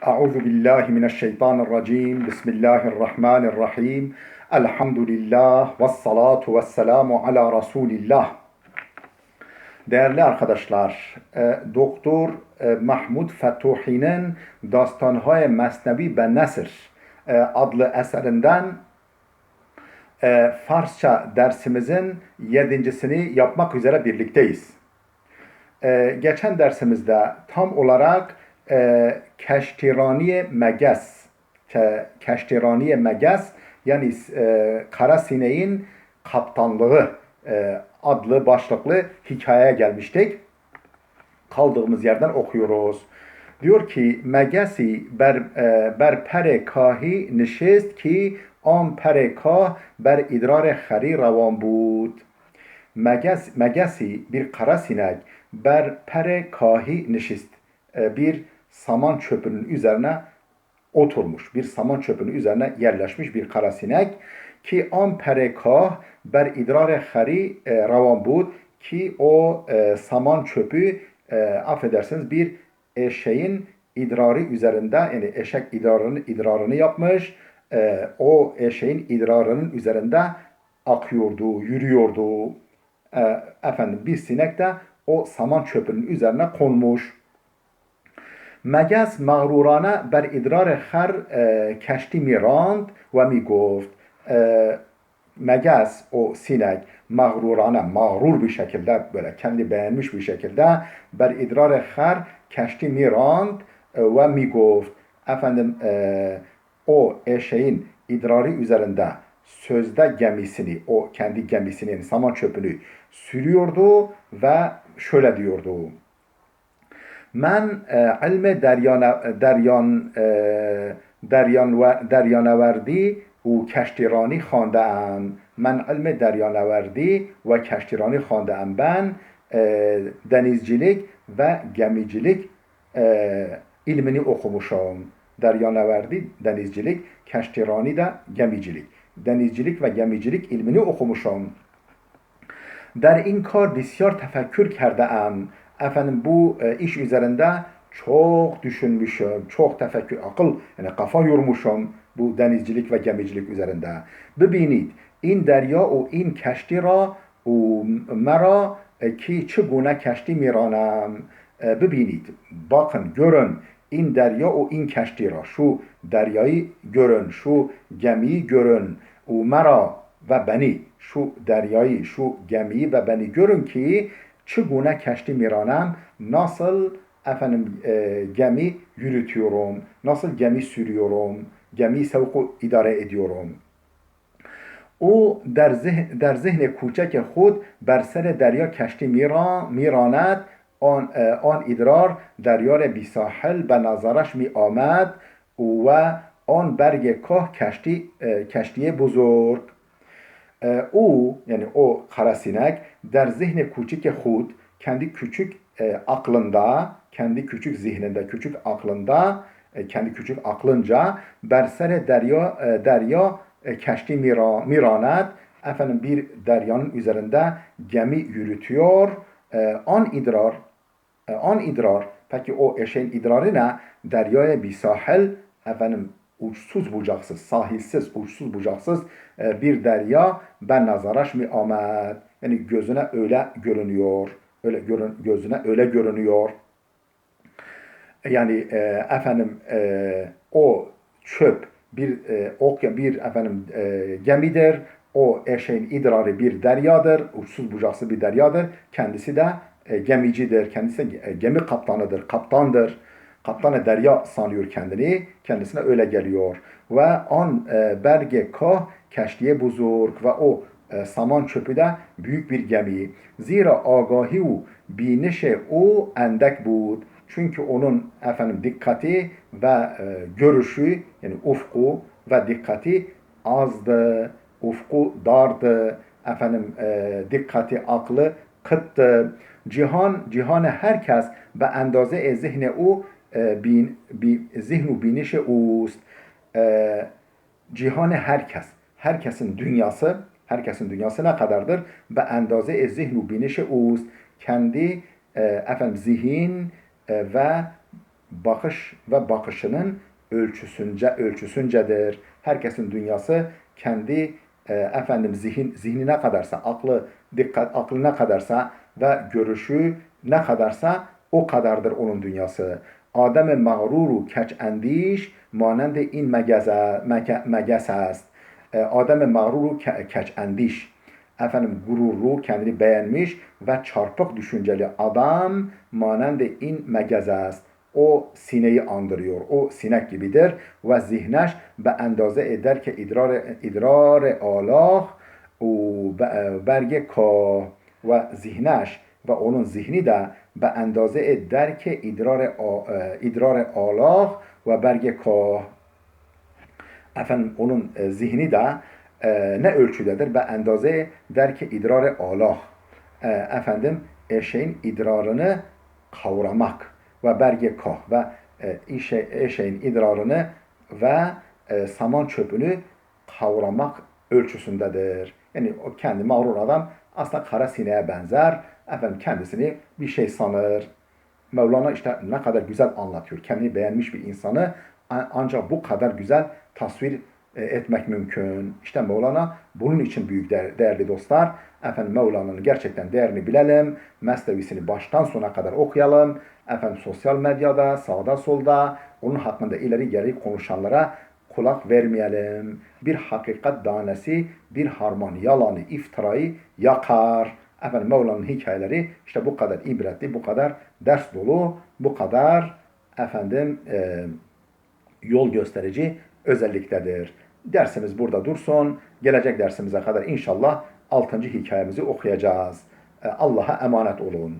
Euzu billahi mineşşeytanirracim. Bismillahirrahmanirrahim. Elhamdülillah ve salatu ve selamu ala Resulillah. Değerli arkadaşlar, Doktor Mahmud Fethuhi'nin Dastanهای Mesnevi ve Nesr adlı eserinden Farsça dersimizin 7.sini yapmak üzere birlikteyiz. Geçen dersimizde tam olarak Keştirani Meges, Keştirani Meges yani kara sineğin kaptanlığı adlı başlıklı hikayeye gelmiştik. Kaldığımız yerden okuyoruz. Diyor ki Megesi ber pere kahi nişist ki an pere kah ber idrar xeri revan bud. Megesi bir kara sinek ber pere kahi nişist. Bir saman çöpünün üzerine oturmuş. Bir saman çöpünün üzerine yerleşmiş bir kara sinek ki an pere kah ber idrar xeri revan bud ki o saman çöpü affedersiniz bir eşeğin idrarı üzerinde yani eşek idrarını yapmış. O eşeğin idrarının üzerinde akıyordu, yürüyordu. Efendim bir sinek de o saman çöpünün üzerine konmuş. Meges mağrurane ber idrar xer keşti mirand ve mi goft. Meges o sinek mağrurane mağrur bir şekilde böyle kendi beğenmiş bir şekilde ber idrar xer keşti mirand ve mi goft. Efendim o eşeğin idrarı üzerinde sözde gemisini, o kendi gemisinin saman çöpünü sürüyordu ve şöyle diyordu. من علم دریانوردی و کشتیرانی خوانده ام. من علم دریانوردی و کشتیرانی خوانده ام. Ben denizcilik ve gemicilik ilmini okumuşum. Deryaneverdi denizcilik, keştirani de gemicilik. Denizcilik ve gemicilik ilmini okumuşum. Der in kar بسیار tefekkür kerdem. Efendim bu iş üzerinde çok düşünmüşüm, çok tefekkür, akıl yani kafa yormuşum bu denizcilik ve gemicilik üzerinde. Bibinid این دریا و این کشتی را و مرا ki چگونه کشتی میرانم. Bibinid bakın görün این دریا و این کشتی را şu deryayı görün, şu gemiyi görün. و مرا ve beni şu deryayı, şu gemiyi ve beni görün ki çugune keşti miranam nasıl efendim gemi yürütüyorum, nasıl gemi sürüyorum, gemi sevku idare ediyorum. O der zihne کوچک خود بر سر دریا کشتی میراند آن ادرار دریار بی ساحل به نظرش می آمد و آن برگ کاه کشتی بزرگ. O yani o kara sinek der zihne küçük hud kendi küçük aklında, kendi küçük zihninde, küçük aklında, kendi küçük aklınca bersere derya keşti miranet efendim bir deryanın üzerinde gemi yürütüyor. An idrar peki o eşeğin idrarı ne? Deryaya bir sahil efendim uçsuz bucaksız, sahilsiz, uçsuz bucaksız bir derya ben nazaraş mi amet. Yani gözüne öyle görünüyor. Gözüne öyle görünüyor. Yani efendim o çöp bir efendim gemidir. O eşeğin idrarı bir deryadır. Uçsuz bucaksız bir deryadır. Kendisi de gemicidir. Kendisi de gemi kaptanıdır. Kaptandır. Kaptanı derya sanıyor kendini. Kendisine öyle geliyor. Ve an berge kah keştiye buzurg ve o saman çöpü de büyük bir gemi. Zira agahi u binişe o endek bud. Çünkü onun efendim dikkati ve görüşü yani ufku ve dikkati azdı. Ufku dardı. Efendim dikkati aklı kıttı. Cihan herkes به اندازه ذهن او ذهن و بینش اوست. Cihan herkesin dünyası ne kadardır? Ve endaze zihn و بینش اوست. Kendi efendim zihin ve bakış ve bakışının ölçüsüncedir. Herkesin dünyası kendi zihni ne kadarsa, aklı ne kadarsa ve görüşü ne kadarsa o kadardır onun dünyası. Adem mağruru keç endiş manend in megez است. Adem mağruru keç endiş. Gururlu, kendini beğenmiş ve çarpık düşünceli adam manend in megez است. O sineyi andırıyor. O sinek gibidir. Ve zihneş be endaze eder ki idrar Allah berge ka ve zihneş ve onun zihni de be endaze eder ki idrar Allah ve berge ka. Onun zihni de ne ölçüdedir? Be endaze der ki idrar Allah. Şeyin idrarını kavramak ve berge kah ve eşeğin idrarını ve saman çöpünü kavramak ölçüsündedir. Yani o kendi mağrur adam aslında kara sineğe benzer. Kendisini bir şey sanır. Mevlana işte ne kadar güzel anlatıyor. Kendini beğenmiş bir insanı ancak bu kadar güzel tasvir etmek mümkün. İşte Mevlana bunun için büyük değerli dostlar. Mevlana'nın gerçekten değerini bilelim. Mesnevisini baştan sona kadar okuyalım. Sosyal medyada, sağda solda onun hakkında ileri geri konuşanlara kulak vermeyelim. Bir hakikat danesi, bir harman yalanı, iftirayı yakar. Mevlana'nın hikayeleri işte bu kadar ibretli, bu kadar ders dolu, bu kadar yol gösterici özelliktedir. Dersimiz burada dursun. Gelecek dersimize kadar inşallah 6. hikayemizi okuyacağız. Allah'a emanet olun.